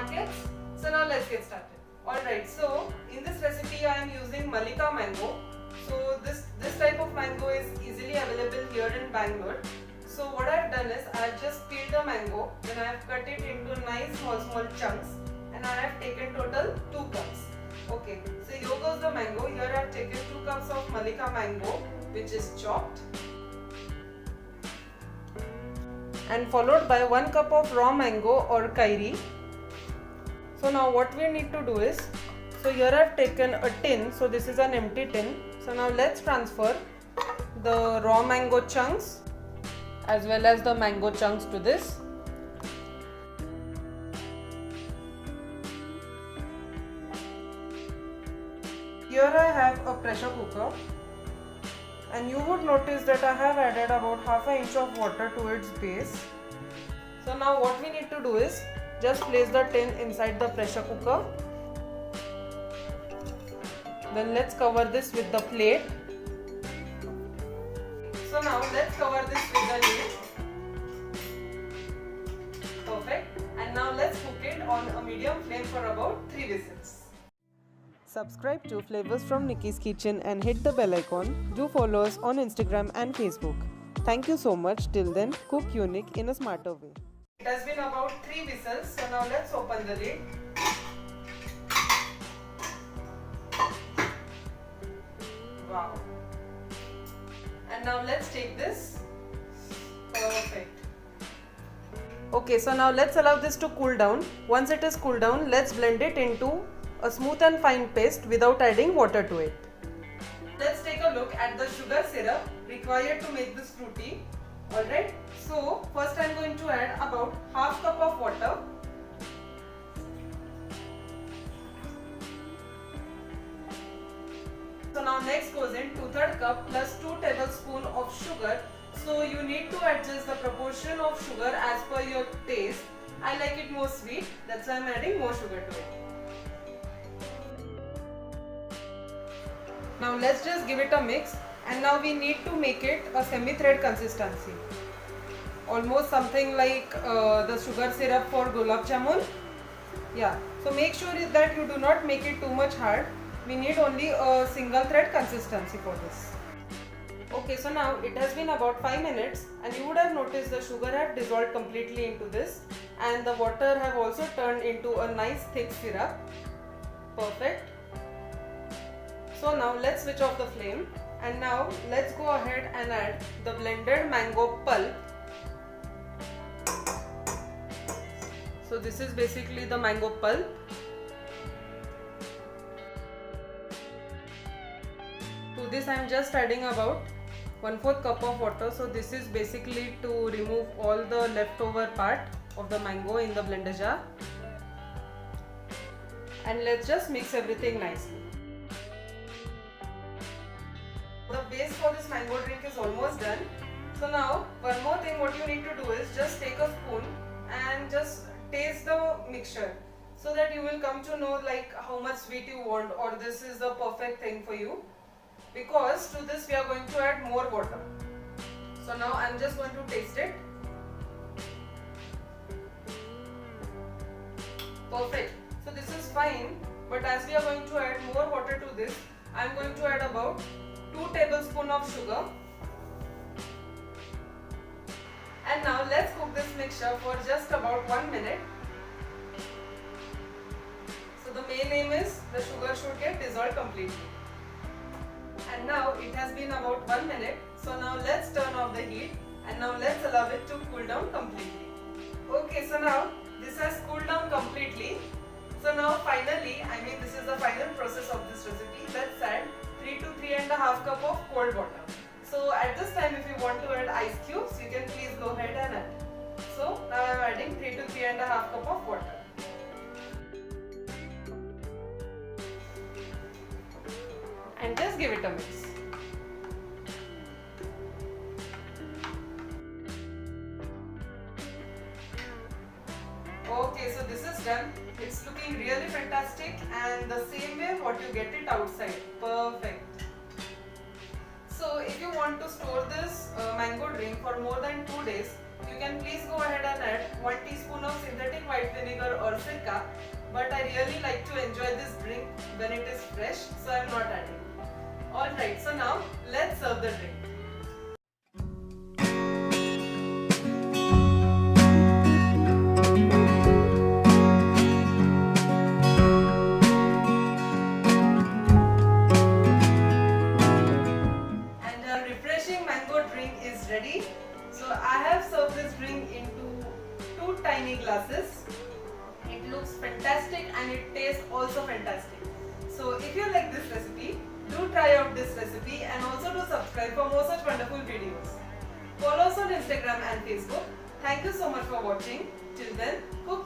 markets. So now let's get started. Alright, so in this recipe I am using Malika mango. So this type of mango is easily available here in Bangalore. So what I have done is I have just peeled the mango, then I have cut it into nice small chunks, and I have taken total 2 cups. Okay, so here goes the mango. Here I have taken 2 cups of Malika mango, which is chopped, and followed by 1 cup of raw mango or kairi. So now what we need to do is, so here I have taken a tin, so this is an empty tin. So now let's transfer the raw mango chunks as well as the mango chunks to this. Here I have a pressure cooker, and you would notice that I have added about half an inch of water to its base. So now what we need to do is just place the tin inside the pressure cooker. Then let's cover this with the plate. So now let's cover this with the lid. Perfect. And now let's cook it on a medium flame for about 3 whistles. Subscribe to Flavors from Nikki's Kitchen and hit the bell icon. Do follow us on Instagram and Facebook. Thank you so much. Till then, cook unique in a smarter way. It has been about 3 whistles, so now let's open the lid. Wow. And now let's take this. Perfect. Okay, so now let's allow this to cool down. Once it is cooled down, let's blend it into a smooth and fine paste without adding water to it. Let's take a look at the sugar syrup required to make this fruity. Alright, so first I am going to add about half cup of water. So now next goes in 2/3 cup plus 2 tablespoons of sugar. So you need to adjust the proportion of sugar as per your taste. I like it more sweet, that's why I am adding more sugar to it. Now let's just give it a mix, and now we need to make it a semi-thread consistency. Almost something like the sugar syrup for gulab jamun. Yeah, so make sure that you do not make it too much hard. We need only a single thread consistency for this. Okay, so now it has been about 5 minutes, and you would have noticed the sugar have dissolved completely into this, and the water have also turned into a nice thick syrup. Perfect. So now let's switch off the flame, and now let's go ahead and add the blended mango pulp. So this is basically the mango pulp. To this I am just adding about 1/4 cup of water. So this is basically to remove all the leftover part of the mango in the blender jar. And let's just mix everything nicely. The base for this mango drink is almost done. So now one more thing what you need to do is just take a spoon and just taste the mixture, so that you will come to know like how much sweet you want, or this is the perfect thing for you, because to this we are going to add more water. So now I am just going to taste it. Perfect. So this is fine, but as we are going to add more water to this, I am going to add about 2 tablespoons of sugar. And now let's cook this mixture for just about 1 minute. So the main aim is the sugar should get dissolved completely. And now it has been about 1 minute. So now let's turn off the heat, and now let's allow it to cool down completely. Okay, so now this has cooled down completely. So now finally, this is the final process of this recipe. Let's add 3 to 3.5 cup of cold water. So at this time, if you want to add ice cubes, you can please go ahead and add. So now I am adding 3 to 3.5 cup of water. And just give it a mix. Okay, so this is done. It's looking really fantastic, and the same way what you get it outside. Perfect. So if you want to store this mango drink for more than 2 days, You can please go ahead and add 1 teaspoon of synthetic white vinegar or sirka, but I really like to enjoy this drink when it is fresh, so I am not adding. Alright, so now let's serve the drink. And our refreshing mango drink is ready. So I have served this drink into 2 tiny glasses. It looks fantastic and it tastes also fantastic. So if you like this recipe, do try out this recipe and also do subscribe for more such wonderful videos. Follow us on Instagram and Facebook. Thank you so much for watching. Till then, cook